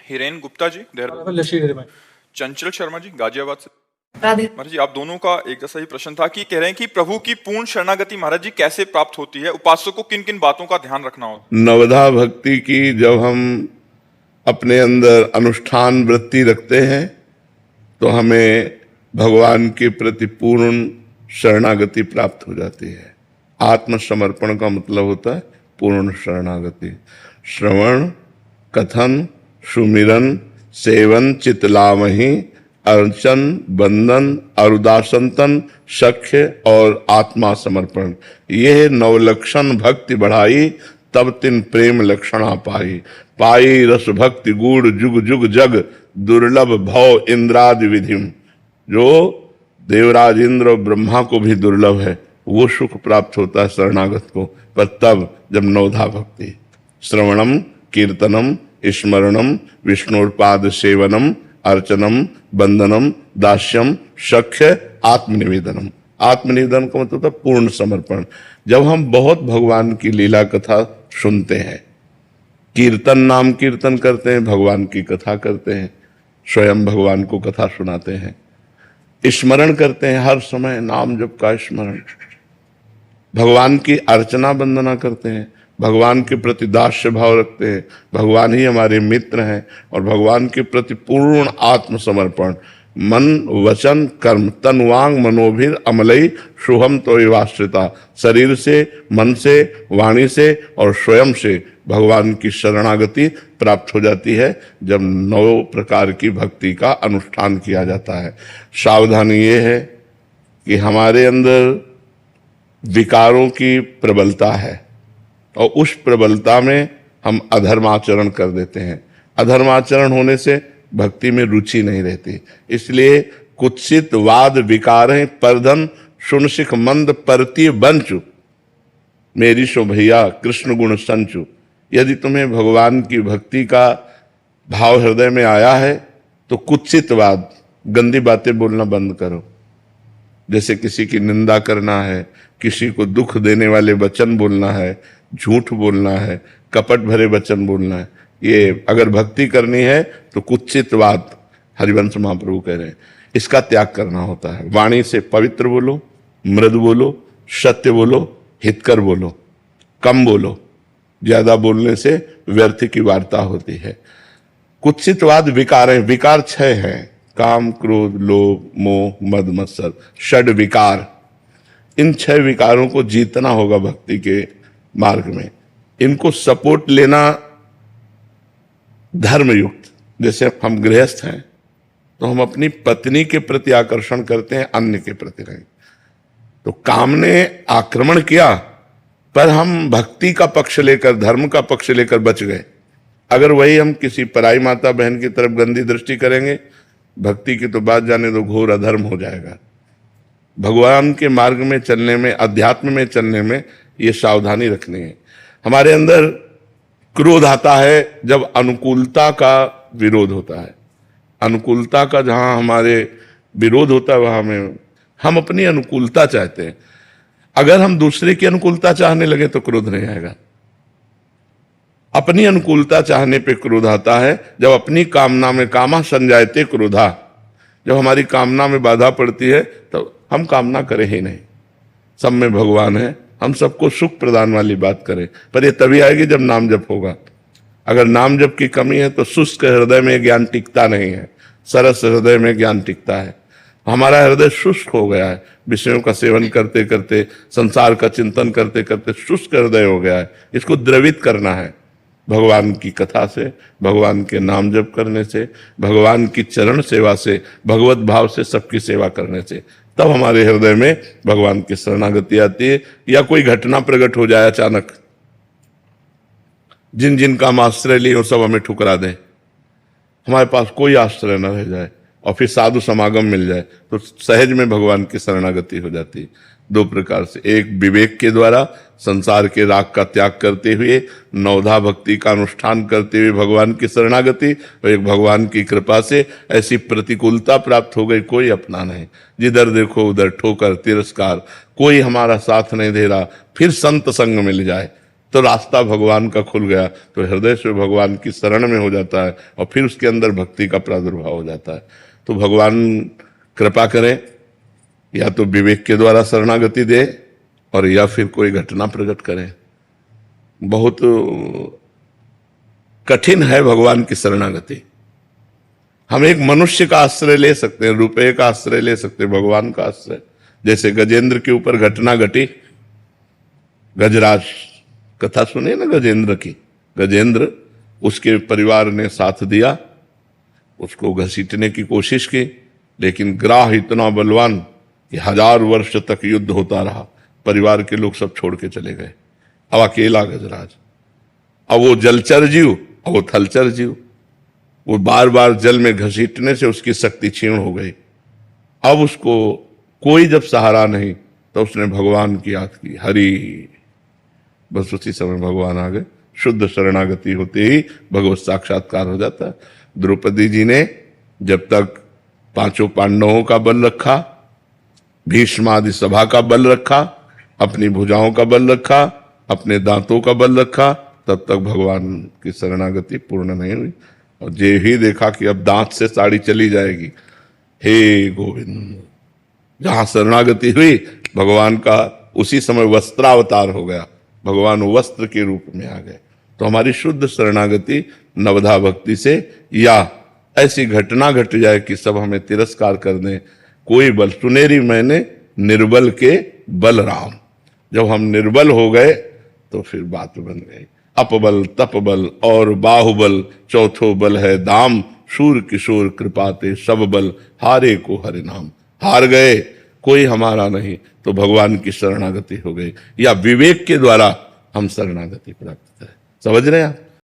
हिरेन गुप्ता जी देहरादून, लश्करी में। चंचल शर्मा जी गाजियाबाद से। राधे। महाराज जी, आप दोनों का एक जैसा ही प्रश्न था कि कह रहे हैं कि प्रभु की पूर्ण शरणागति महाराज जी कैसे प्राप्त होती है, उपासक को किन किन बातों का ध्यान रखना होगा? नवधा भक्ति की जब हम अपने अंदर अनुष्ठान वृत्ति रखते हैं तो हमें भगवान के प्रति पूर्ण शरणागति प्राप्त हो जाती है। आत्मसमर्पण का मतलब होता है पूर्ण शरणागति। श्रवण, कथन, सुमिरन, सेवन, चितलामहि, अर्चन, बंदन, अरुदासंतन, सख्य और आत्मा समर्पण, ये नवलक्षण भक्ति बढ़ाई तब तिन प्रेम लक्षणा पाई। पाई रस भक्ति गूढ़ जुग जुग जग, दुर्लभ भव इंद्रादि विधिम। जो देवराज इंद्र और ब्रह्मा को भी दुर्लभ है, वो सुख प्राप्त होता है शरणागत को, पर तब जब नवधा भक्ति। श्रवणम, कीर्तनम, स्मरणम, विष्णुपाद सेवनम, अर्चनम, बंदनम, दास्यम, सख्य, आत्मनिवेदनम। आत्मनिवेदन का मतलब होता है पूर्ण समर्पण। जब हम बहुत भगवान की लीला कथा सुनते हैं, कीर्तन नाम कीर्तन करते हैं, भगवान की कथा करते हैं, स्वयं भगवान को कथा सुनाते हैं, स्मरण करते हैं, हर समय नाम जप का स्मरण, भगवान की अर्चना वंदना करते हैं, भगवान के प्रति दास्य भाव रखते हैं, भगवान ही हमारे मित्र हैं, और भगवान के प्रति पूर्ण आत्मसमर्पण, मन वचन कर्म तनुवांग मनोभिर अमलई शुभम तो वाश्रिता। शरीर से, मन से, वाणी से और स्वयं से भगवान की शरणागति प्राप्त हो जाती है जब 9 प्रकार की भक्ति का अनुष्ठान किया जाता है। सावधानी ये है कि हमारे अंदर विकारों की प्रबलता है और उस प्रबलता में हम अधर्माचरण कर देते हैं। अधर्माचरण होने से भक्ति में रुचि नहीं रहती। इसलिए कुत्सित वाद विकार है परधन सुनसिख मंद परती बंचु, मेरी सो भैया कृष्ण गुण संचु। यदि तुम्हें भगवान की भक्ति का भाव हृदय में आया है तो कुत्सित वाद, गंदी बातें बोलना बंद करो। जैसे किसी की निंदा करना है, किसी को दुख देने वाले वचन बोलना है, झूठ बोलना है, कपट भरे वचन बोलना है, ये अगर भक्ति करनी है तो कुत्सितवाद, हरिवंश महाप्रभु कह रहे हैं, इसका त्याग करना होता है। वाणी से पवित्र बोलो, मृदु बोलो, सत्य बोलो, हितकर बोलो, कम बोलो। ज्यादा बोलने से व्यर्थ की वार्ता होती है। कुत्सितवाद विकार है, विकार 6 हैं, काम, क्रोध, लोभ, मोह, मद, मत्सर, षड विकार। इन 6 विकारों को जीतना होगा भक्ति के मार्ग में। इनको सपोर्ट लेना धर्मयुक्त। जैसे हम गृहस्थ हैं तो हम अपनी पत्नी के प्रति आकर्षण करते हैं, अन्य के प्रति नहीं। तो काम ने आक्रमण किया पर हम भक्ति का पक्ष लेकर, धर्म का पक्ष लेकर बच गए। अगर वही हम किसी पराई माता बहन की तरफ गंदी दृष्टि करेंगे, भक्ति की तो बात जाने दो, घोर अधर्म हो जाएगा। भगवान के मार्ग में चलने में, अध्यात्म में चलने में ये सावधानी रखनी है। हमारे अंदर क्रोध आता है जब अनुकूलता का विरोध होता है। अनुकूलता का जहां हमारे विरोध होता है वहां में हम अपनी अनुकूलता चाहते हैं। अगर हम दूसरे की अनुकूलता चाहने लगे तो क्रोध नहीं आएगा। अपनी अनुकूलता चाहने पे क्रोध आता है जब अपनी कामना में, कामा संजायते क्रोधा, जब हमारी कामना में बाधा पड़ती है तो हम कामना करें ही नहीं। सब में भगवान है, हम सबको सुख प्रदान वाली बात करें, पर ये तभी आएगी जब नाम जप होगा। अगर नाम जप की कमी है तो शुष्क हृदय में ज्ञान टिकता नहीं है, सरस हृदय में ज्ञान टिकता है। हमारा हृदय शुष्क हो गया है, विषयों का सेवन करते करते, संसार का चिंतन करते करते शुष्क हृदय हो गया है। इसको द्रवित करना है भगवान की कथा से, भगवान के नाम जप करने से, भगवान की चरण सेवा से, भगवत भाव से, सबकी सेवा करने से। तब हमारे हृदय में भगवान की शरणागति आती है। या कोई घटना प्रकट हो जाए अचानक, जिन जिन का हम आश्रय लिए वो सब हमें ठुकरा दें, हमारे पास कोई आश्रय न रह जाए और फिर साधु समागम मिल जाए तो सहज में भगवान की शरणागति हो जाती है। 2 प्रकार से, एक विवेक के द्वारा संसार के राग का त्याग करते हुए, नवधा भक्ति का अनुष्ठान करते हुए भगवान की शरणागति, और एक भगवान की कृपा से ऐसी प्रतिकूलता प्राप्त हो गई, कोई अपना नहीं, जिधर देखो उधर ठोकर तिरस्कार, कोई हमारा साथ नहीं दे रहा, फिर संत संग मिल जाए तो रास्ता भगवान का खुल गया, तो हृदय से भगवान की शरण में हो जाता है और फिर उसके अंदर भक्ति का प्रादुर्भाव हो जाता है। तो भगवान कृपा करें, या तो विवेक के द्वारा शरणागति दे और या फिर कोई घटना प्रकट करें। बहुत कठिन है भगवान की शरणागति। हम एक मनुष्य का आश्रय ले सकते हैं, रुपये का आश्रय ले सकते हैं, भगवान का आश्रय। जैसे गजेंद्र के ऊपर घटना घटी, गजराज कथा सुने ना गजेंद्र की। गजेंद्र, उसके परिवार ने साथ दिया, उसको घसीटने की कोशिश की, लेकिन ग्राह इतना बलवान कि 1000 वर्ष तक युद्ध होता रहा। परिवार के लोग सब छोड़ के चले गए, अब अकेला गजराज। अब वो जलचर जीव, अब वो थलचर जीव। वो बार बार जल में घसीटने से उसकी शक्ति क्षीण हो गई। अब उसको कोई जब सहारा नहीं, तो उसने भगवान की याद की, हरि। बस उसी समय भगवान आ गए। शुद्ध शरणागति होते ही भगवत साक्षात्कार हो जाता है। द्रौपदी जी ने जब तक 5 पांडवों का बल रखा, भीष्म आदि सभा का बल रखा, अपनी भुजाओं का बल रखा, अपने दांतों का बल रखा, तब तक भगवान की शरणागति पूर्ण नहीं हुई। और जे ही देखा कि अब दांत से साड़ी चली जाएगी, हे गोविंद, जहां शरणागति हुई भगवान का, उसी समय वस्त्रावतार हो गया। भगवान वस्त्र के रूप में आ गए। तो हमारी शुद्ध शरणागति नवधा भक्ति से, या ऐसी घटना घट जाए कि सब हमें तिरस्कार कर दें, कोई बल, सुनेरी मैंने निर्बल के बल राम। जब हम निर्बल हो गए तो फिर बात बन गई। अपबल तपबल और बाहुबल, चौथो बल है दाम। शूर किशोर कृपाते सब बल, हारे को हरि नाम। हार गए, कोई हमारा नहीं, तो भगवान की शरणागति हो गई। या विवेक के द्वारा हम शरणागति प्राप्त करें। समझ रहे हैं आप?